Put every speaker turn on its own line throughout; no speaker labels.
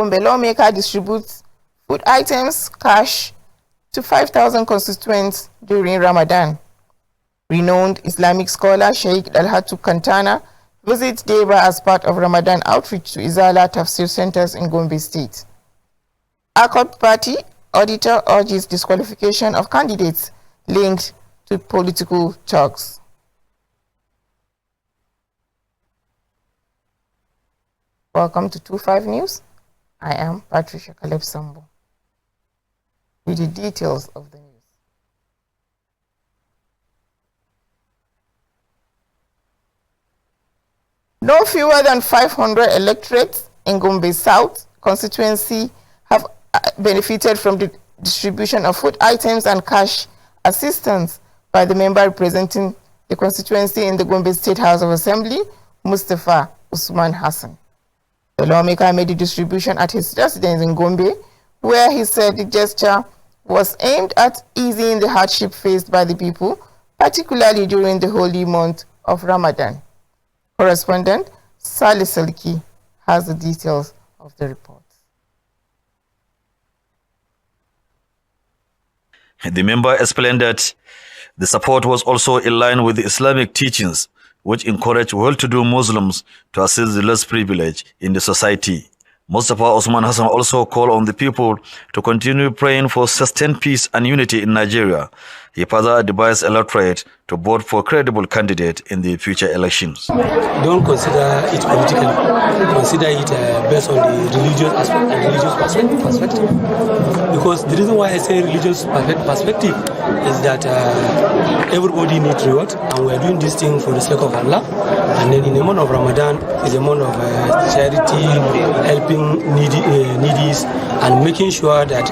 Gombe lawmaker distributes food items, cash to 5,000 constituents during Ramadan. Renowned Islamic scholar Sheikh Dalhatu Kantana visits Deba as part of Ramadan outreach to Izala Tafsir centers in Gombe State. Accord Party auditor urges disqualification of candidates linked to political talks. Welcome to 25 News. I am Patricia Caleb Sambo with the details of the news. No fewer than 500 electorates in Gombe South constituency have benefited from the distribution of food items and cash assistance by the member representing the constituency in the Gombe State House of Assembly, Mustafa Usman Hassan. The lawmaker made the distribution at his residence in Gombe, where he said the gesture was aimed at easing the hardship faced by the people, particularly during the holy month of Ramadan. Correspondent Salih Salki has the details of the report.
The member explained that the support was also in line with the Islamic teachings, which encourage well-to-do Muslims to assist the less privileged in the society. Mustafa Usman Hassan also called on the people to continue praying for sustained peace and unity in Nigeria. He further advised electorate to vote for credible candidate in the future elections.
Don't consider it politically. Consider it based on the religious aspect and religious perspective. Because the reason why I say religious perspective is that everybody needs reward, and we are doing this thing for the sake of Allah. And then in the month of Ramadan is a month of charity, helping needies, and making sure that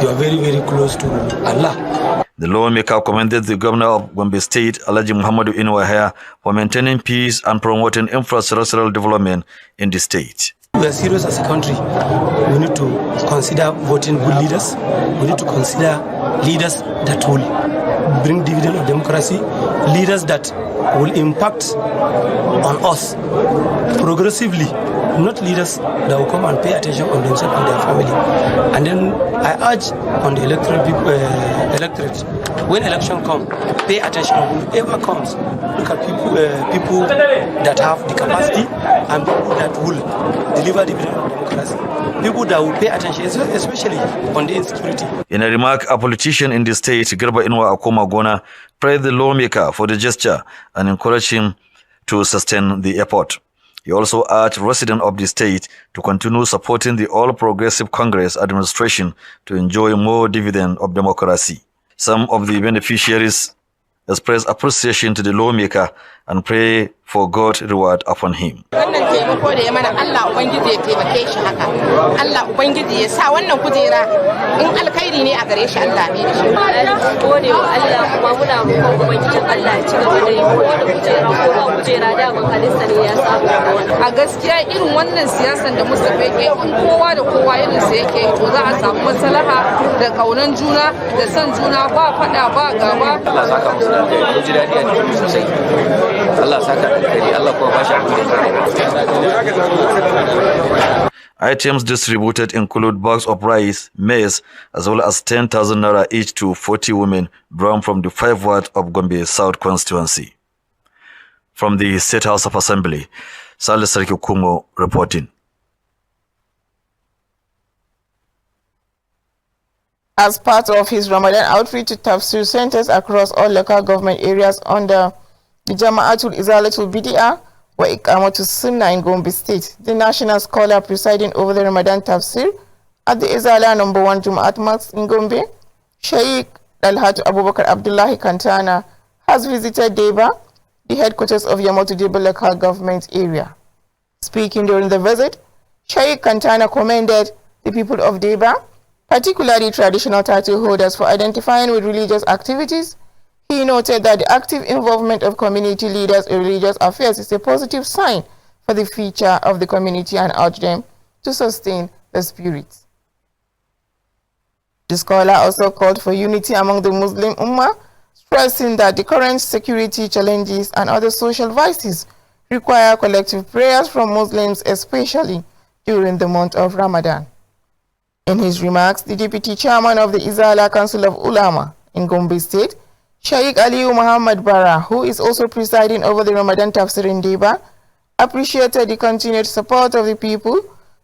you are very, very close to Allah.
The lawmaker commended the governor of Gombe State, Alhaji Muhammadu Inuwahaya, for maintaining peace and promoting infrastructural development in the state.
We are serious as a country. We need to consider voting good leaders. We need to consider leaders that will bring dividend of democracy, leaders that will impact on us progressively, not leaders that will come and pay attention on themselves and their family. And then I urge on the electorate, when election comes, pay attention on whoever comes. Look at people that have the capacity and people that will deliver dividend of democracy. People that will pay attention, especially on the insecurity.
In a remark, a politician in the state, Garba Inuwa Akoma Gona, praised the lawmaker for the gesture and encouraged him to sustain the effort. He also urged residents of the state to continue supporting the All Progressive Congress administration to enjoy more dividend of democracy. Some of the beneficiaries expressed appreciation to the lawmaker and pray for God's reward upon him.
Wannan taimako da ya mana Allah Ubangiji ya taimake shi haka. Allah Ubangiji ya sa wannan kujera in alkhairi ne a gare shi Allah ne da shi.
Gode wa Allah kuma muna roƙon Ubangijin Allah ya ci gaba da yi da kujera ko ba kujera da mun halista ne ya samu.
A gaskiya irin wannan siyasan da Mustafa yake in kowa da kowa irin sa yake to za a samu maslaha da kaunan juna da san juna ba fada ba gaba.
Allah saka musu da ku ji dadi a cikin sosai. Allah saka
Items distributed include bags of rice, maize, as well as 10,000 naira each to 40 women drawn from the 5 wards of Gombe South constituency. From the State House of Assembly, Salih Sarki Kumo reporting.
As part of his Ramadan outreach to Tafsir centers across all local government areas under the Jama'atul Izalatul Bid'ah wa Iqamatus Sunnah in Gombe State, the national scholar presiding over the Ramadan Tafsir at the Izala No. 1 Jum'at Mosque in Gombe, Sheikh Dalhatu Abubakar Abdullahi Kantana, has visited Deba, the headquarters of Yamotu Deba local government area. Speaking during the visit, Sheikh Kantana commended the people of Deba, particularly traditional title holders, for identifying with religious activities. He noted that the active involvement of community leaders in religious affairs is a positive sign for the future of the community and urged them to sustain the spirit. The scholar also called for unity among the Muslim Ummah, stressing that the current security challenges and other social vices require collective prayers from Muslims, especially during the month of Ramadan. In his remarks, the deputy chairman of the Izala Council of Ulama in Gombe State, Sheikh Aliyu Muhammad Bara, who is also presiding over the Ramadan Tafsir in Deba, appreciated the continued support of the people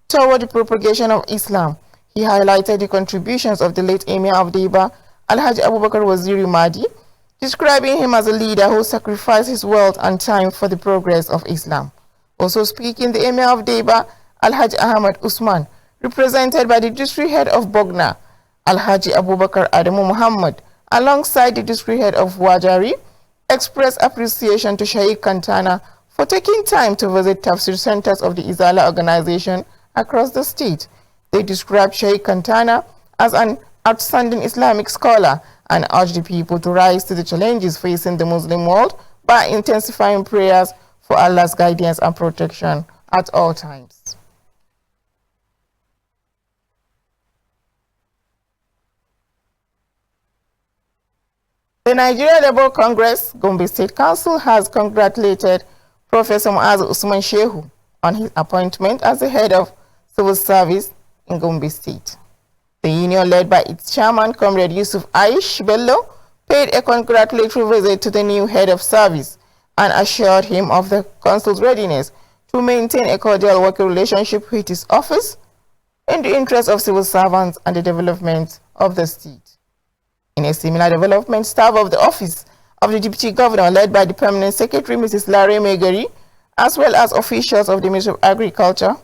toward the propagation of Islam. He highlighted the contributions of the late Emir of Deba, Alhaji Abubakar Waziri Mahdi, describing him as a leader who sacrificed his wealth and time for the progress of Islam. Also speaking, the Emir of Deba, Alhaji Ahmad Usman, represented by the district head of Bogna, Alhaji Abubakar Adamu Muhammad, alongside the district head of Wajari, expressed appreciation to Sheikh Kantana for taking time to visit Tafsir centers of the Izala organization across the state. They described Sheikh Kantana as an outstanding Islamic scholar and urged the people to rise to the challenges facing the Muslim world by intensifying prayers for Allah's guidance and protection at all times. The Nigeria Labour Congress Gombe State Council has congratulated Professor Muaz Usman Shehu on his appointment as the head of civil service in Gombe State. The union, led by its chairman, Comrade Yusuf Aish Bello, paid a congratulatory visit to the new head of service and assured him of the council's readiness to maintain a cordial working relationship with his office in the interest of civil servants and the development of the state. In a similar development, staff of the office of the Deputy Governor, led by the Permanent Secretary, Mrs. Larry Megari, as well as officials of the Ministry of Agriculture,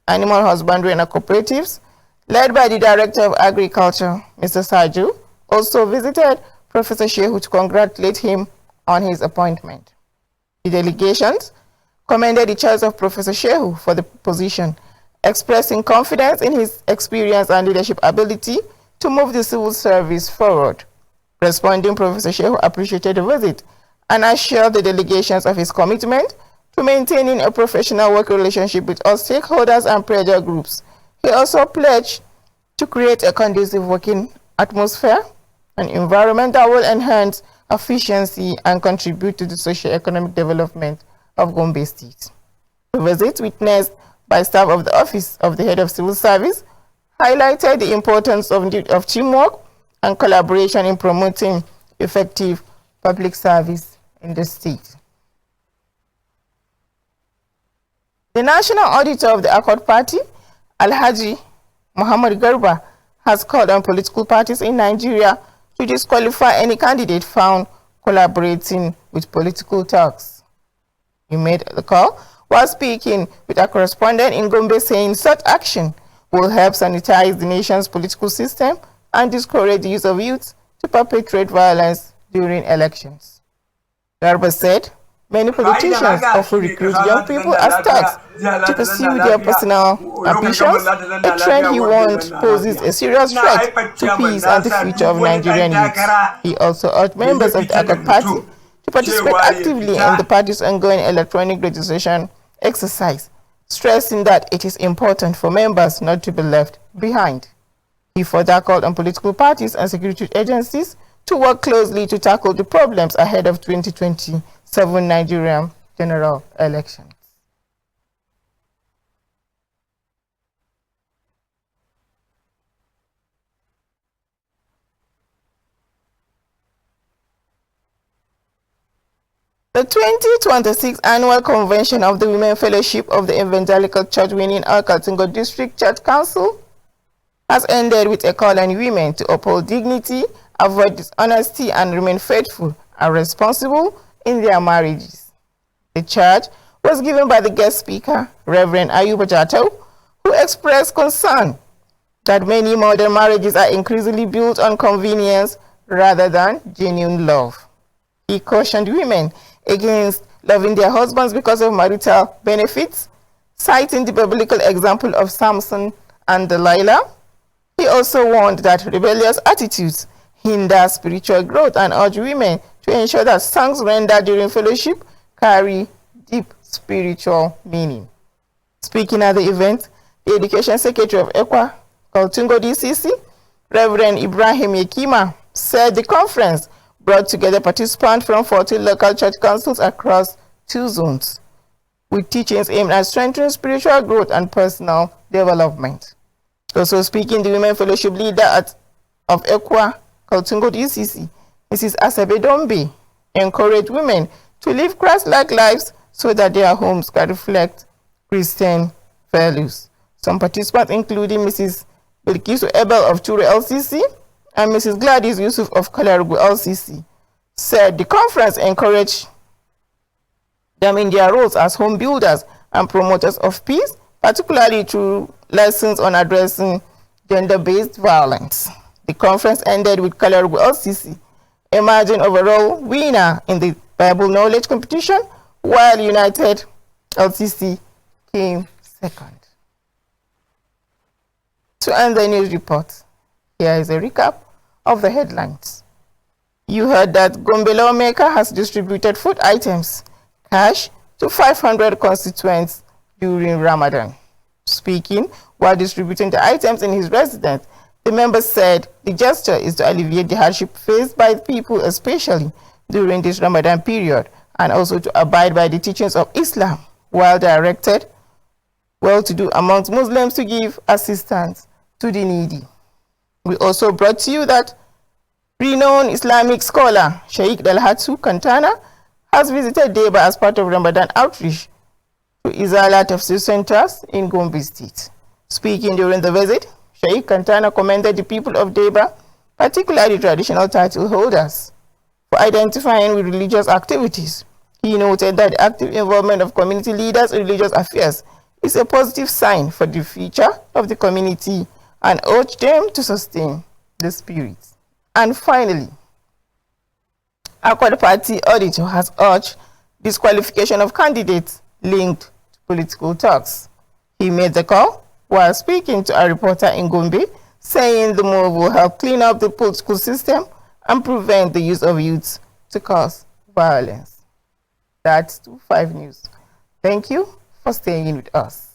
Animal Husbandry and Cooperatives, led by the Director of Agriculture, Mr. Saju, also visited Professor Shehu to congratulate him on his appointment. The delegations commended the choice of Professor Shehu for the position, expressing confidence in his experience and leadership ability to move the civil service forward. Responding, Professor Shehu appreciated the visit and assured the delegations of his commitment to maintaining a professional working relationship with all stakeholders and pressure groups. He also pledged to create a conducive working atmosphere, an environment that will enhance efficiency and contribute to the socio-economic development of Gombe State. The visit, witnessed by staff of the Office of the Head of Civil Service, highlighted the importance of teamwork and collaboration in promoting effective public service in the state. The National Auditor of the Accord Party, Alhaji Muhammad Garba, has called on political parties in Nigeria to disqualify any candidate found collaborating with political talks. He made the call while speaking with a correspondent in Gombe, saying such action will help sanitize the nation's political system and discourage the use of youth to perpetrate violence during elections. Garba said many politicians often recruit young people as thugs to pursue their personal ambitions, a trend he warned poses a serious threat to peace and the future of Nigerian youth. He also urged members of the Accord Party to participate actively in the party's ongoing electronic registration exercise, stressing that it is important for members not to be left behind. He further called on political parties and security agencies to work closely to tackle the problems ahead of 2027 Nigerian general elections. The 2026 Annual Convention of the Women Fellowship of the Evangelical Church Winning Alkatingo District Church Council has ended with a call on women to uphold dignity, avoid dishonesty, and remain faithful and responsible in their marriages. The charge was given by the guest speaker, Reverend Ayuba Jato, who expressed concern that many modern marriages are increasingly built on convenience rather than genuine love. He cautioned women against loving their husbands because of marital benefits, citing the biblical example of Samson and Delilah. He also warned that rebellious attitudes hinder spiritual growth and urged women to ensure that songs rendered during fellowship carry deep spiritual meaning. Speaking at the event, the Education Secretary of EQUA, Kaltungo DCC, Reverend Ibrahim Yekima, said the conference brought together participants from 14 local church councils across 2 zones. with teachings aimed at strengthening spiritual growth and personal development. Also speaking, the Women Fellowship leader of Ekwa, Kaltungo ECC, Mrs. Asabe Dombe, encouraged women to live Christ-like lives so that their homes can reflect Christian values. Some participants, including Mrs. Bilkisu Ebel of Chure LCC and Mrs. Gladys Yusuf of Kalarugu LCC, said the conference encouraged them in their roles as home builders and promoters of peace, particularly through lessons on addressing gender-based violence. The conference ended with Kalarugu LCC emerging overall winner in the Bible knowledge competition, while United LCC came second. To end the news report, here is a recap of the headlines. You heard that Gombe lawmaker has distributed food items, cash, to 500 constituents during Ramadan. Speaking while distributing the items in his residence, the member said the gesture is to alleviate the hardship faced by people, especially during this Ramadan period, and also to abide by the teachings of Islam, while directed well-to-do amongst Muslims to give assistance to the needy. We also brought to you that renowned Islamic scholar Sheikh Dalhatu Kantana has visited Deba as part of Ramadan outreach to Izala Tafsir centers in Gombe State. Speaking during the visit, Sheikh Kantana commended the people of Deba, particularly traditional title holders, for identifying with religious activities. He noted that the active involvement of community leaders in religious affairs is a positive sign for the future of the community and urged them to sustain the spirit. And finally, Accord Party auditor has urged disqualification of candidates linked to political talks. He made the call while speaking to a reporter in Gombe, saying the move will help clean up the political system and prevent the use of youths to cause violence. That's 25 News. Thank you for staying in with us.